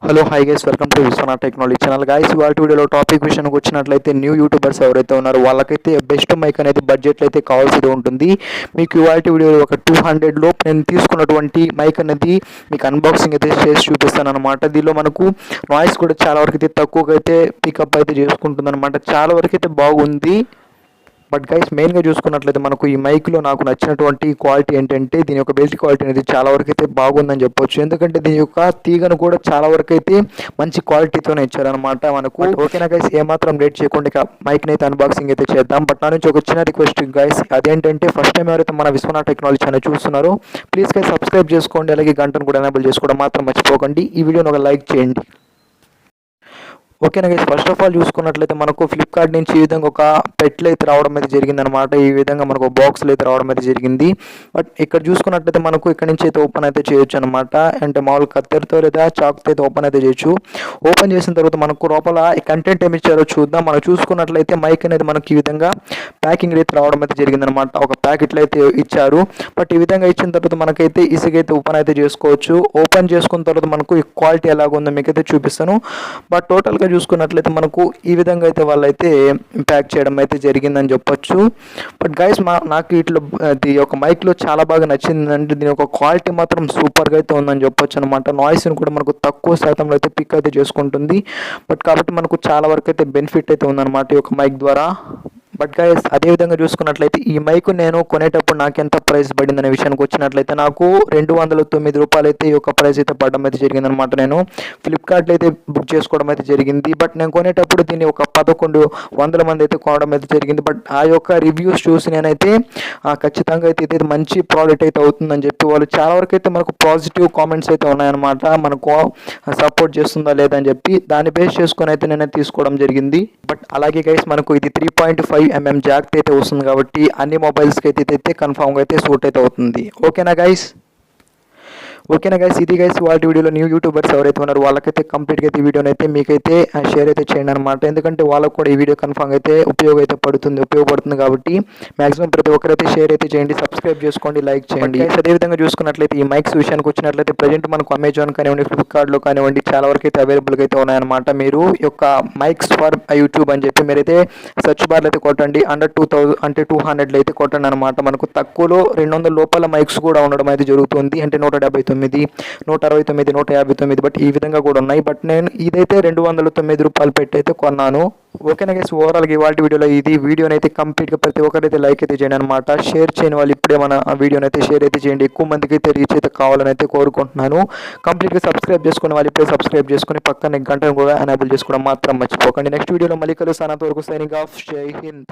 Hello hi guys, welcome to Vishwanath technology channel. Guys, ఇవాళ వీడియోలో topic విషయానికి వచ్చినట్లయితే న్యూ యూట్యూబర్స్ ఎవరైతే ఉన్నారో వాళ్ళకైతే బెస్ట్ మైక్ అనేది బడ్జెట్లో అయితే కావాల్సి ఉంటుంది. మీకు ఇవాళ వీడియోలో ఒక 200 నేను తీసుకున్నటువంటి మైక్ అనేది మీకు అన్బాక్సింగ్ అయితే చేసి చూపిస్తాను అనమాట. దీనిలో మనకు నాయిస్ కూడా చాలా వరకు అయితే తక్కువగా అయితే పికప్ అయితే చేసుకుంటుంది అనమాట. చాలా వరకు అయితే బాగుంది. బట్ గైస్, మెయిన్గా చూసుకున్నట్లయితే మనకు ఈ మైక్లో నాకు నచ్చినటువంటి క్వాలిటీ ఏంటంటే దీని యొక్క బిల్డ్ క్వాలిటీ అనేది చాలా వరకు అయితే బాగుందని చెప్పొచ్చు. ఎందుకంటే దీని యొక్క తీగను కూడా చాలా వరకు అయితే మంచి క్వాలిటీతోనే ఇచ్చారనమాట మనకు. ఓకేనా గైస్, ఏమాత్రం లేట్ చేయకుండా ఇక మైక్ని అయితే అన్బాక్సింగ్ అయితే చేద్దాం. బట్ నా నుంచి ఒక చిన్న రిక్వెస్ట్ గైస్, అదేంటంటే ఫస్ట్ టైం ఎవరైతే మన విశ్వనాథ్ టెక్నాలజీ ఛానల్ చూస్తున్నారో ప్లీజ్ గైస్ సబ్స్క్రైబ్ చేసుకోండి. అలాగే గంటను కూడా ఎనేబుల్ చేసుకోవడం మాత్రం మర్చిపోకండి. ఈ వీడియోని ఒక లైక్ చేయండి. ఓకేనా గైస్, ఫస్ట్ ఆఫ్ ఆల్ చూసుకున్నట్లయితే మనకు ఫ్లిప్కార్ట్ నుంచి ఈ విధంగా ఒక పెట్లు అయితే రావడం అయితే జరిగిందనమాట. ఈ విధంగా మనకు బాక్స్లు అయితే రావడం అయితే జరిగింది. బట్ ఇక్కడ చూసుకున్నట్లయితే మనకు ఇక్కడ నుంచి అయితే ఓపెన్ అయితే చేయొచ్చు అనమాట. అంటే మామూలు కత్తెరతో లేదా చాక్తో అయితే ఓపెన్ అయితే చేయొచ్చు. ఓపెన్ చేసిన తర్వాత మనకు లోపల ఈ కంటెంట్ ఏమి ఇచ్చారో చూద్దాం. మనం చూసుకున్నట్లయితే మైక్ అనేది మనకి ఈ విధంగా ప్యాకింగ్ అయితే రావడం అయితే జరిగిందనమాట. ఒక ప్యాకెట్లో అయితే ఇచ్చారు. బట్ ఈ విధంగా ఇచ్చిన తర్వాత మనకైతే ఈజీగా అయితే ఓపెన్ అయితే చేసుకోవచ్చు. ఓపెన్ చేసుకున్న తర్వాత మనకు ఈ క్వాలిటీ ఎలాగుందో మీకైతే చూపిస్తాను. బట్ టోటల్గా చూసుకున్నట్లయితే మనకు ఈ విధంగా అయితే వాళ్ళైతే ప్యాక్ చేయడం అయితే జరిగిందని చెప్పొచ్చు. బట్ గైస్, నాకు ఇట్లా ఈ యొక్క మైక్లో చాలా బాగా నచ్చింది అంటే దీని యొక్క క్వాలిటీ మాత్రం సూపర్గా అయితే ఉందని చెప్పొచ్చు అనమాట. నాయిస్ని కూడా మనకు తక్కువ శాతంలో అయితే పిక్ అయితే చేసుకుంటుంది. బట్ కాబట్టి మనకు చాలా వరకు అయితే బెనిఫిట్ అయితే ఉందన్నమాట ఈ యొక్క మైక్ ద్వారా. బట్ గైస్, అదేవిధంగా చూసుకున్నట్లయితే ఈ మైక్ నేను కొనేటప్పుడు నాకు ఎంత ప్రైస్ పడిందనే విషయానికి వచ్చినట్లయితే నాకు 209 రూపాయలు అయితే ఈ యొక్క ప్రైస్ అయితే పడడం అయితే జరిగిందనమాట. నేను ఫ్లిప్కార్ట్లో అయితే బుక్ చేసుకోవడం అయితే జరిగింది. బట్ నేను కొనేటప్పుడు దీన్ని ఒక 1100 మంది అయితే కొనడం అయితే జరిగింది. బట్ ఆ యొక్క రివ్యూస్ చూసి నేనైతే ఖచ్చితంగా అయితే ఇది మంచి ప్రోడక్ట్ అయితే అవుతుందని చెప్పి వాళ్ళు చాలా వరకు అయితే మనకు పాజిటివ్ కామెంట్స్ అయితే ఉన్నాయన్నమాట. మనకు సపోర్ట్ చేస్తుందా లేదని చెప్పి దాన్ని బేస్ చేసుకొని అయితే నేను తీసుకోవడం జరిగింది. బట్ అలాగే గైస్, మనకు ఇది 3.5 mm జాక్ అయితే వస్తుంది కాబట్టి అన్ని మొబైల్స్కి అయితే కన్ఫామ్గా అయితే సూట్ అయితే అవుతుంది. ఓకేనా గైస్, ఇది గైస్ వాళ్ళ వీడియోలో న్యూ యూట్యూబర్స్ ఎవరైతే ఉన్నారో వాళ్ళకైతే కంప్లీట్గా అయితే ఈ వీడియోని అయితే మీకైతే షేర్ అయితే చేయండి అనమాట. ఎందుకంటే వాళ్ళకు కూడా ఈ వీడియో కన్ఫామ్గా అయితే ఉపయోగపడుతుంది కాబట్టి మాక్సిమం ప్రతి ఒక్కరైతే షేర్ అయితే చేయండి, సబ్స్క్రైబ్ చేసుకోండి, లైక్ చేయండి. అదేవిధంగా చూసుకున్నట్లయితే ఈ మైక్స్ విషయానికి వచ్చినట్లయితే ప్రజెంట్ మనకు అమెజాన్ కానివ్వండి, ఫ్లిప్కార్ట్లో కానివ్వండి చాలా వరకు అయితే అవైలబుల్గా అయితే ఉన్నాయన్నమాట. మీరు యొక్క మైక్స్ ఫర్ యూట్యూబ్ అని చెప్పి మీరైతే సెర్చ్ బార్లో అయితే కొట్టండి. అండర్ 2000 అంటే 200 అయితే కొట్టండి అనమాట. మనకు తక్కువలో 200 లోపల మైక్స్ కూడా ఉండడం అయితే జరుగుతుంది. అంటే 179, 169, 159. బట్ ఈ విధంగా కూడా ఉన్నాయి. బట్ నేను ఇదైతే 209 రూపాయలు పెట్టి అయితే కొన్నాను. ఓకేనా గైస్, ఓవరాల్గా ఇవాళ వీడియోలో ఇది వీడియోని అయితే కంప్లీట్గా ప్రతి ఒక్కరైతే లైక్ అయితే చేయండి అనమాట. షేర్ చేయని వాళ్ళు ఇప్పుడే మన వీడియోని అయితే షేర్ అయితే చేయండి. ఎక్కువ మందికి అయితే రీచ్ అయితే కావాలని అయితే కోరుకుంటున్నాను. కంప్లీట్గా సబ్స్క్రైబ్ చేసుకుని వాళ్ళు ఇప్పుడే సబ్స్క్రైబ్ చేసుకుని పక్కన గంటను కూడా ఎనేబుల్ చేసుకోవడం మాత్రం మర్చిపోకండి. నెక్స్ట్ వీడియోలో మళ్ళీ కలుస్తాను. అంతవరకు సైనింగ్ ఆఫ్. జై హింద్.